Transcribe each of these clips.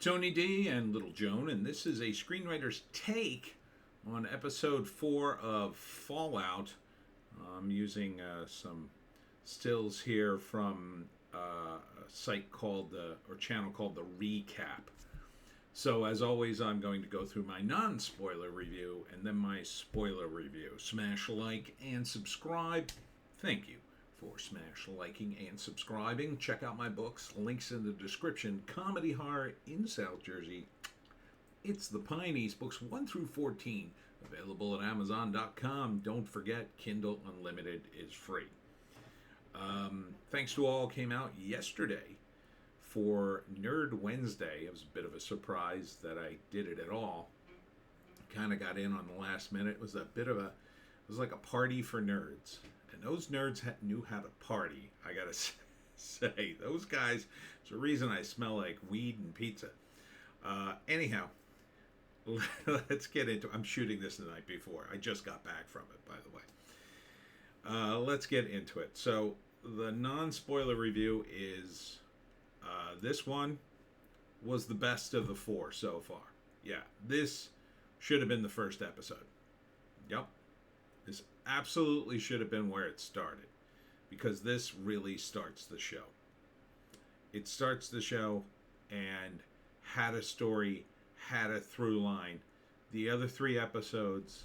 Tony D and Little Joan, and this is a screenwriter's take on episode 4 of Fallout. I'm using some stills here from a site called or channel called The Recap. So, as always, I'm going to go through my non-spoiler review and then my spoiler review. Smash like and subscribe. Thank you for smash liking and subscribing. Check out my books, links in the description. Comedy Horror in South Jersey. It's the Pineys, books 1 through 14, available at Amazon.com. Don't forget, Kindle Unlimited is free. Thanks to all came out yesterday for Nerd Wednesday. It was a bit of a surprise that I did it at all. Kind of got in on the last minute. It was like a party for nerds. And those nerds knew how to party, I gotta say. Those guys, it's the reason I smell like weed and pizza. Anyhow, let's get into it. I'm shooting this the night before. I just got back from it, by the way. Let's get into it. So, the non-spoiler review is, this one was the best of the 4 so far. Yeah, this should have been the first episode. Yep. This absolutely should have been where it started, because this really starts the show. It starts the show and had a story, had a through line. The other 3 episodes,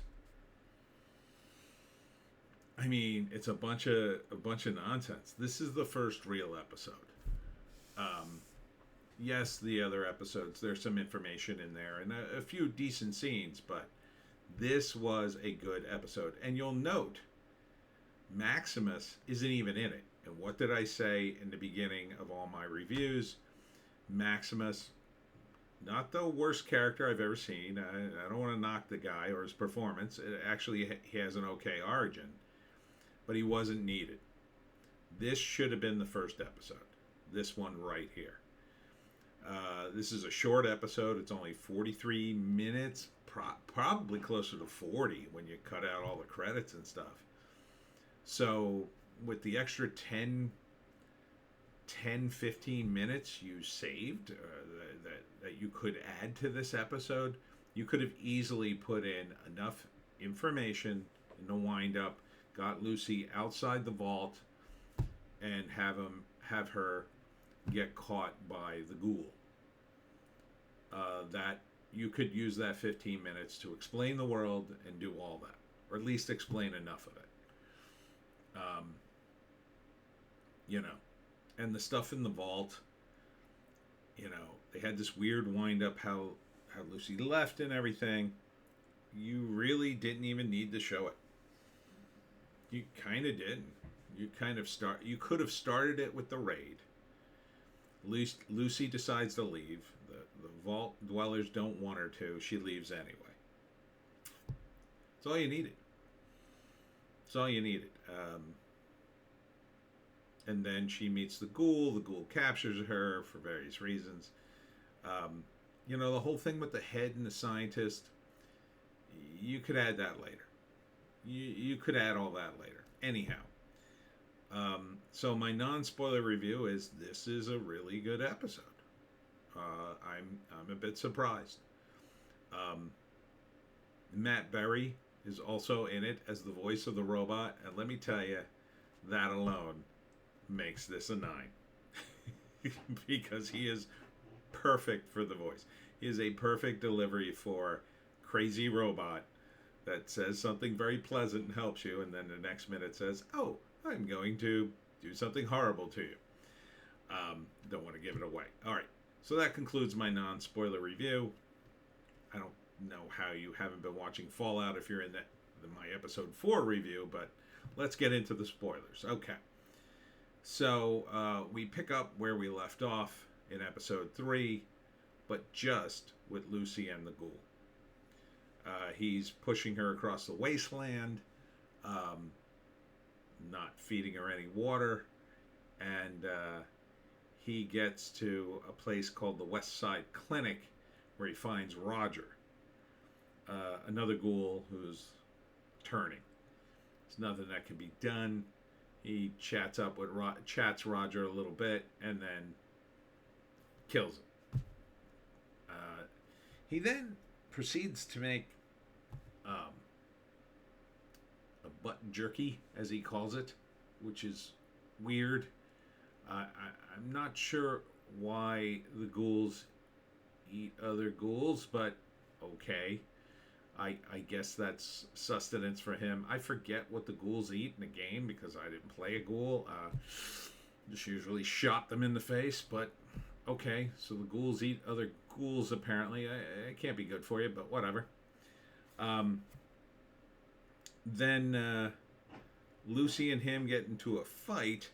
I mean, it's a bunch of nonsense. This is the first real episode. Yes, the other episodes, there's some information in there and a few decent scenes, but this was a good episode. And you'll note, Maximus isn't even in it. And what did I say in the beginning of all my reviews? Maximus, not the worst character I've ever seen. I don't want to knock the guy or his performance. Actually, he has an okay origin. But he wasn't needed. This should have been the first episode. This one right here. This is a short episode. It's only 43 minutes. Probably closer to 40 when you cut out all the credits and stuff. So with the extra 10, 15 minutes you saved that you could add to this episode, you could have easily put in enough information in the wind-up, got Lucy outside the vault, and have her get caught by the ghoul. That you could use that 15 minutes to explain the world and do all that, or at least explain enough of it. And the stuff in the vault, they had this weird wind up how Lucy left and everything. You really didn't even need to show it. You kind of didn't. You could have started it with the raid. Lucy decides to leave. The vault dwellers don't want her to. She leaves anyway. That's all you needed. That's all you needed. And then she meets the ghoul. The ghoul captures her for various reasons. The whole thing with the head and the scientist, you could add that later. You could add all that later. Anyhow. So my non-spoiler review is this is a really good episode. I'm a bit surprised. Matt Berry is also in it as the voice of the robot, and let me tell you, that alone makes this a 9. Because he is perfect for the voice. He is a perfect delivery for crazy robot that says something very pleasant and helps you, and then the next minute says, "Oh, I'm going to do something horrible to you." Don't want to give it away. All right, so that concludes my non-spoiler review. I don't know how you haven't been watching Fallout if you're in my episode 4 review, but let's get into the spoilers. Okay, so we pick up where we left off in episode 3, but just with Lucy and the ghoul. He's pushing her across the wasteland, not feeding her any water, and he gets to a place called the West Side Clinic where he finds Roger, another ghoul who's turning. There's nothing that can be done. He chats Roger a little bit and then kills him. He then proceeds to make um, a butt jerky, as he calls it, which is weird. I'm not sure why the ghouls eat other ghouls, but okay. I guess that's sustenance for him. I forget what the ghouls eat in the game because I didn't play a ghoul. Just usually shot them in the face, but okay. So the ghouls eat other ghouls apparently. It can't be good for you, but whatever. Then Lucy and him get into a fight.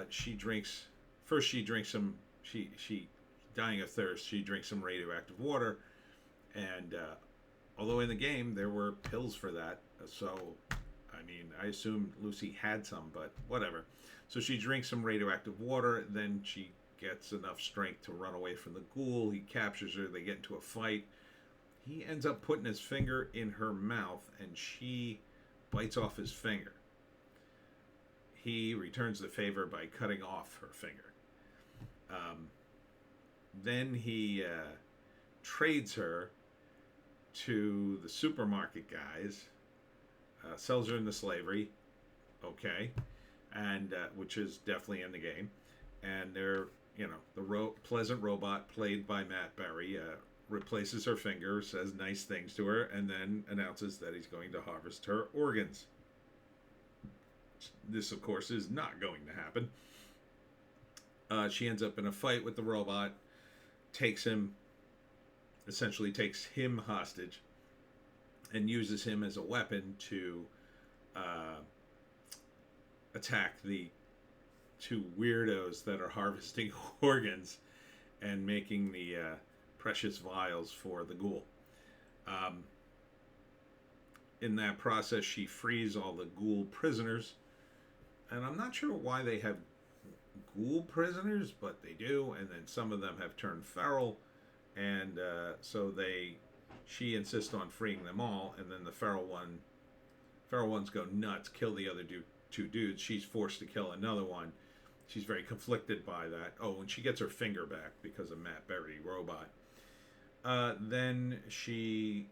She drinks. First, she drinks some. She dying of thirst. She drinks some radioactive water, and although in the game there were pills for that, so I mean I assume Lucy had some, but whatever. So she drinks some radioactive water. Then she gets enough strength to run away from the ghoul. He captures her. They get into a fight. He ends up putting his finger in her mouth, and she bites off his finger. He returns the favor by cutting off her finger. Then he trades her to the supermarket guys, sells her into slavery, okay, and which is definitely in the game. And they're, the pleasant robot played by Matt Berry replaces her finger, says nice things to her, and then announces that he's going to harvest her organs. This, of course, is not going to happen. She ends up in a fight with the robot, essentially takes him hostage, and uses him as a weapon to attack the two weirdos that are harvesting organs and making the precious vials for the ghoul. In that process, she frees all the ghoul prisoners. And I'm not sure why they have ghoul prisoners, but they do. And then some of them have turned feral. And so she insists on freeing them all. And then the feral ones go nuts, kill the other two dudes. She's forced to kill another one. She's very conflicted by that. Oh, and she gets her finger back because of Matt Berry robot. Then she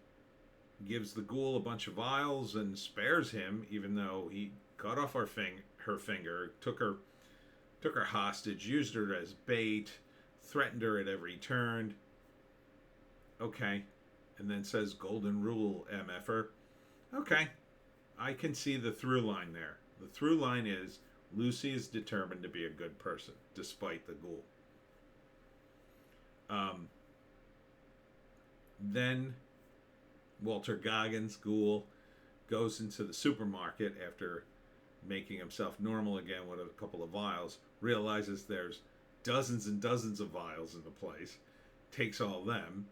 gives the ghoul a bunch of vials and spares him, even though he cut off her finger, took her hostage, used her as bait, threatened her at every turn. Okay. And then says golden rule, MFer. Okay. I can see the through line there. The through line is Lucy is determined to be a good person, despite the ghoul. Then Walter Goggins, ghoul, goes into the supermarket after making himself normal again with a couple of vials, realizes there's dozens and dozens of vials in the place, takes all them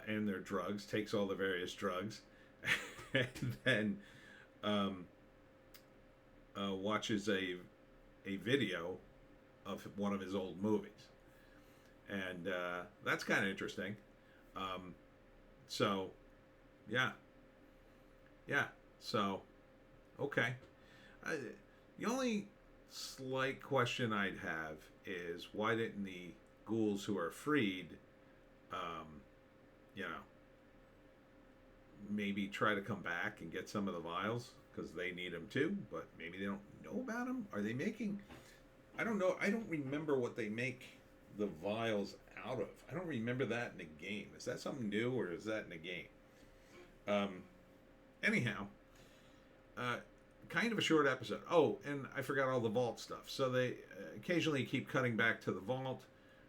and their drugs, takes all the various drugs, and then watches a video of one of his old movies. And that's kind of interesting. So, yeah. So, okay. The only slight question I'd have is why didn't the ghouls who are freed, maybe try to come back and get some of the vials because they need them too, but maybe they don't know about them. Are they making? I don't know. I don't remember what they make the vials out of. I don't remember that in the game. Is that something new or is that in the game? Anyhow, kind of a short episode. Oh, and I forgot all the vault stuff. So they occasionally keep cutting back to the vault.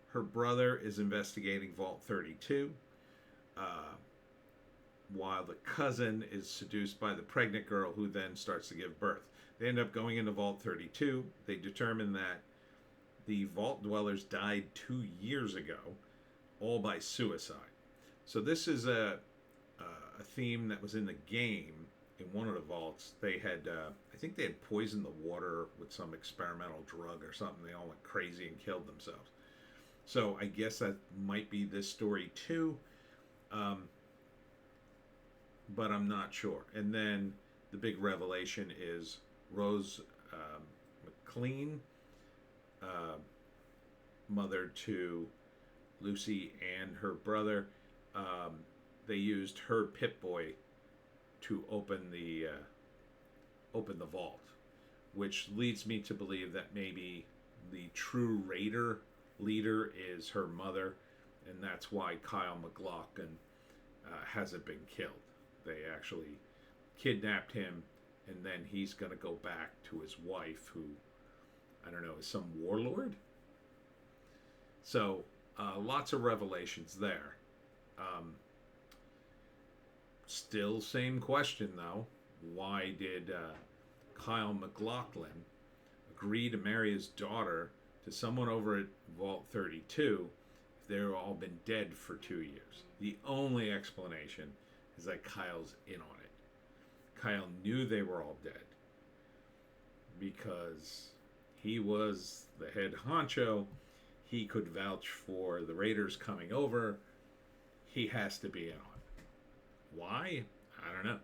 Her brother is investigating Vault 32, while the cousin is seduced by the pregnant girl who then starts to give birth. They end up going into Vault 32. They determine that the vault dwellers died 2 years ago, all by suicide. So this is a theme that was in the game. In one of the vaults, they had, I think they had poisoned the water with some experimental drug or something. They all went crazy and killed themselves. So I guess that might be this story too, but I'm not sure. And then the big revelation is Rose McLean, mother to Lucy and her brother, they used her Pip-Boy to open the vault, which leads me to believe that maybe the true Raider leader is her mother, and that's why Kyle MacLachlan hasn't been killed. They actually kidnapped him, and then he's going to go back to his wife, who, I don't know, is some warlord? So, lots of revelations there. Still same question, though. Why did Kyle MacLachlan agree to marry his daughter to someone over at Vault 32 if they've all been dead for 2 years? The only explanation is that Kyle's in on it. Kyle knew they were all dead because he was the head honcho. He could vouch for the Raiders coming over. He has to be in on it. Why? I don't know.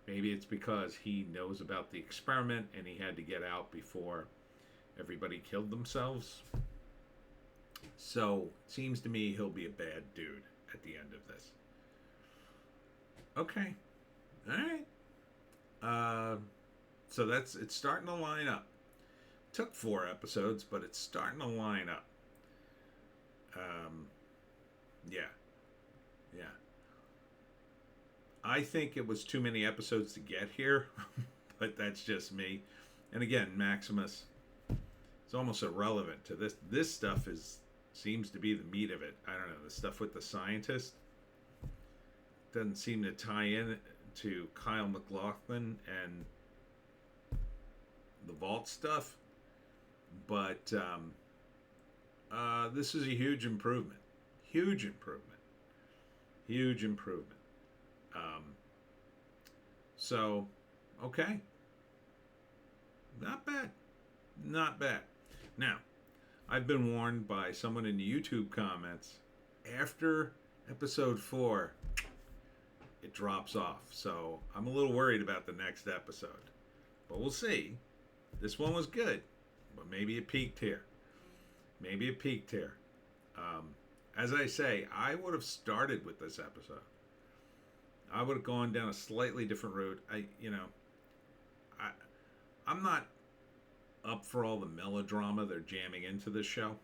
Maybe it's because he knows about the experiment and he had to get out before everybody killed themselves. So, it seems to me he'll be a bad dude at the end of this. Okay. Alright. So it's starting to line up. Took 4 episodes, but it's starting to line up. Yeah. I think it was too many episodes to get here, but that's just me. And again, Maximus is almost irrelevant to this. This stuff seems to be the meat of it. I don't know, the stuff with the scientist doesn't seem to tie in to Kyle MacLachlan and the Vault stuff. But this is a huge improvement. Huge improvement. So, okay. Not bad. Now, I've been warned by someone in the YouTube comments, after episode 4, it drops off. So, I'm a little worried about the next episode. But we'll see. This one was good, but maybe it peaked here. As I say, I would have started with this episode. I would have gone down a slightly different route. I'm not up for all the melodrama they're jamming into this show.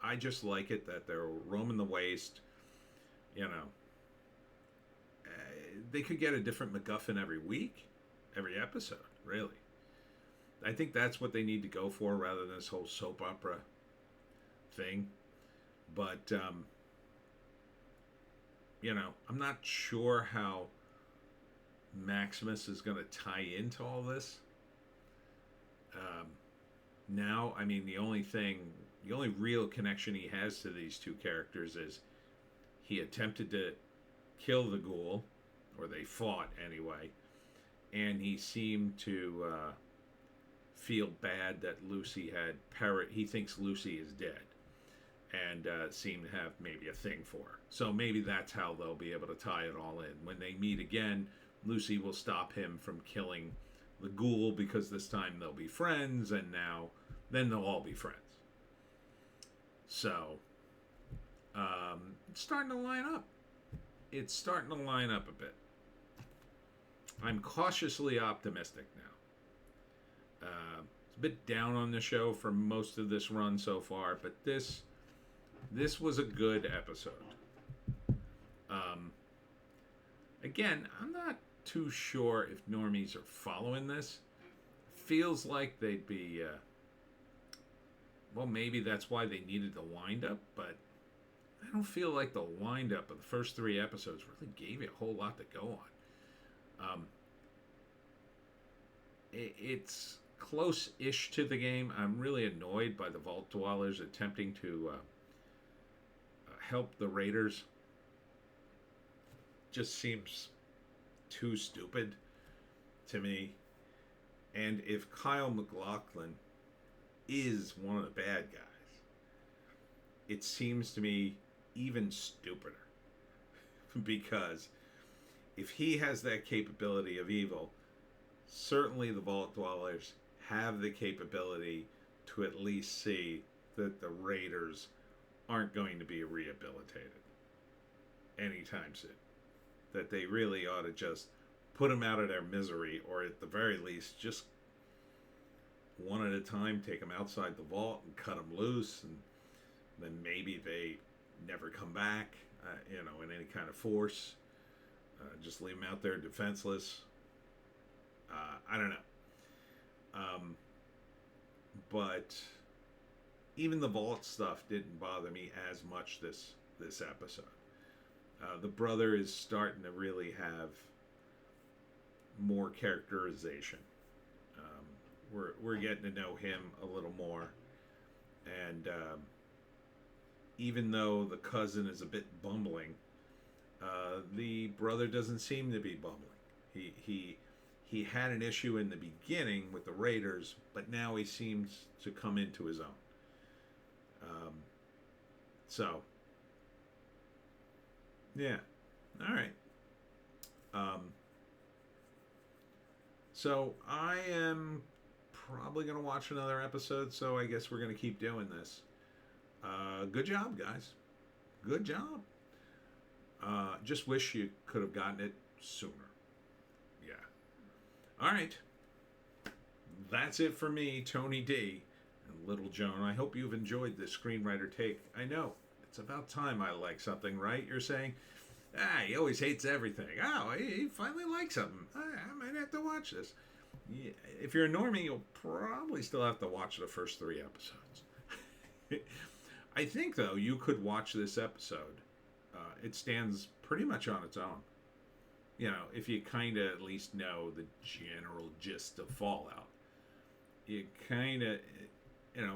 I just like it that they're roaming the waste. They could get a different MacGuffin every week, every episode, really. I think that's what they need to go for rather than this whole soap opera thing. But, I'm not sure how Maximus is going to tie into all this. Now, I mean, the only real connection he has to these two characters is he attempted to kill the ghoul, or they fought anyway, and he seemed to feel bad that Lucy he thinks Lucy is dead, and seemed to have maybe a thing for her. So maybe that's how they'll be able to tie it all in. When they meet again, Lucy will stop him from killing the ghoul because this time they'll be friends, and then they'll all be friends. So, it's starting to line up. It's starting to line up a bit. I'm cautiously optimistic now. It's a bit down on the show for most of this run so far, but this was a good episode. Again, I'm not too sure if normies are following this. Feels like they'd be, maybe that's why they needed the wind-up, but I don't feel like the wind-up of the first 3 episodes really gave you a whole lot to go on. It's close-ish to the game. I'm really annoyed by the Vault Dwellers attempting to help the Raiders. Just seems too stupid to me. And if Kyle MacLachlan is one of the bad guys, it seems to me even stupider. Because if he has that capability of evil, certainly the Vault Dwellers have the capability to at least see that the Raiders aren't going to be rehabilitated anytime soon. That they really ought to just put them out of their misery, or at the very least, just one at a time, take them outside the vault and cut them loose, and then maybe they never come back, in any kind of force. Just leave them out there defenseless. I don't know. But even the vault stuff didn't bother me as much this episode. The brother is starting to really have more characterization. We're getting to know him a little more, and even though the cousin is a bit bumbling, the brother doesn't seem to be bumbling. He had an issue in the beginning with the Raiders, but now he seems to come into his own. So, yeah, all right. So I am probably going to watch another episode, so I guess we're going to keep doing this. Good job, guys. Good job. Just wish you could have gotten it sooner. Yeah. All right. That's it for me, Tony D. and Little Joan. I hope you've enjoyed this Screenwriter Take. I know. It's about time I like something, right? You're saying, he always hates everything. Oh, he finally likes something. I might have to watch this. Yeah, if you're a normie, you'll probably still have to watch the first 3 episodes. I think, though, you could watch this episode. It stands pretty much on its own. If you kind of at least know the general gist of Fallout. You kind of,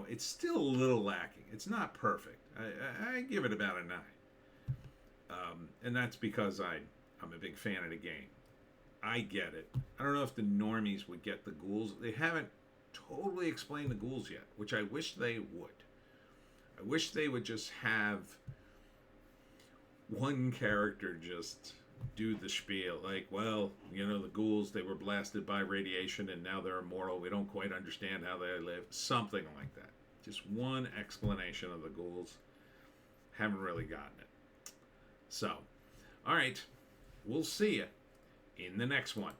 it's still a little lacking. It's not perfect. I give it about a 9. And that's because I'm a big fan of the game. I get it. I don't know if the normies would get the ghouls. They haven't totally explained the ghouls yet, which I wish they would. I wish they would just have one character just do the spiel. Like, well, the ghouls, they were blasted by radiation and now they're immortal. We don't quite understand how they live. Something like that. Just one explanation of the ghouls. Haven't really gotten it. So, all right. We'll see you in the next one.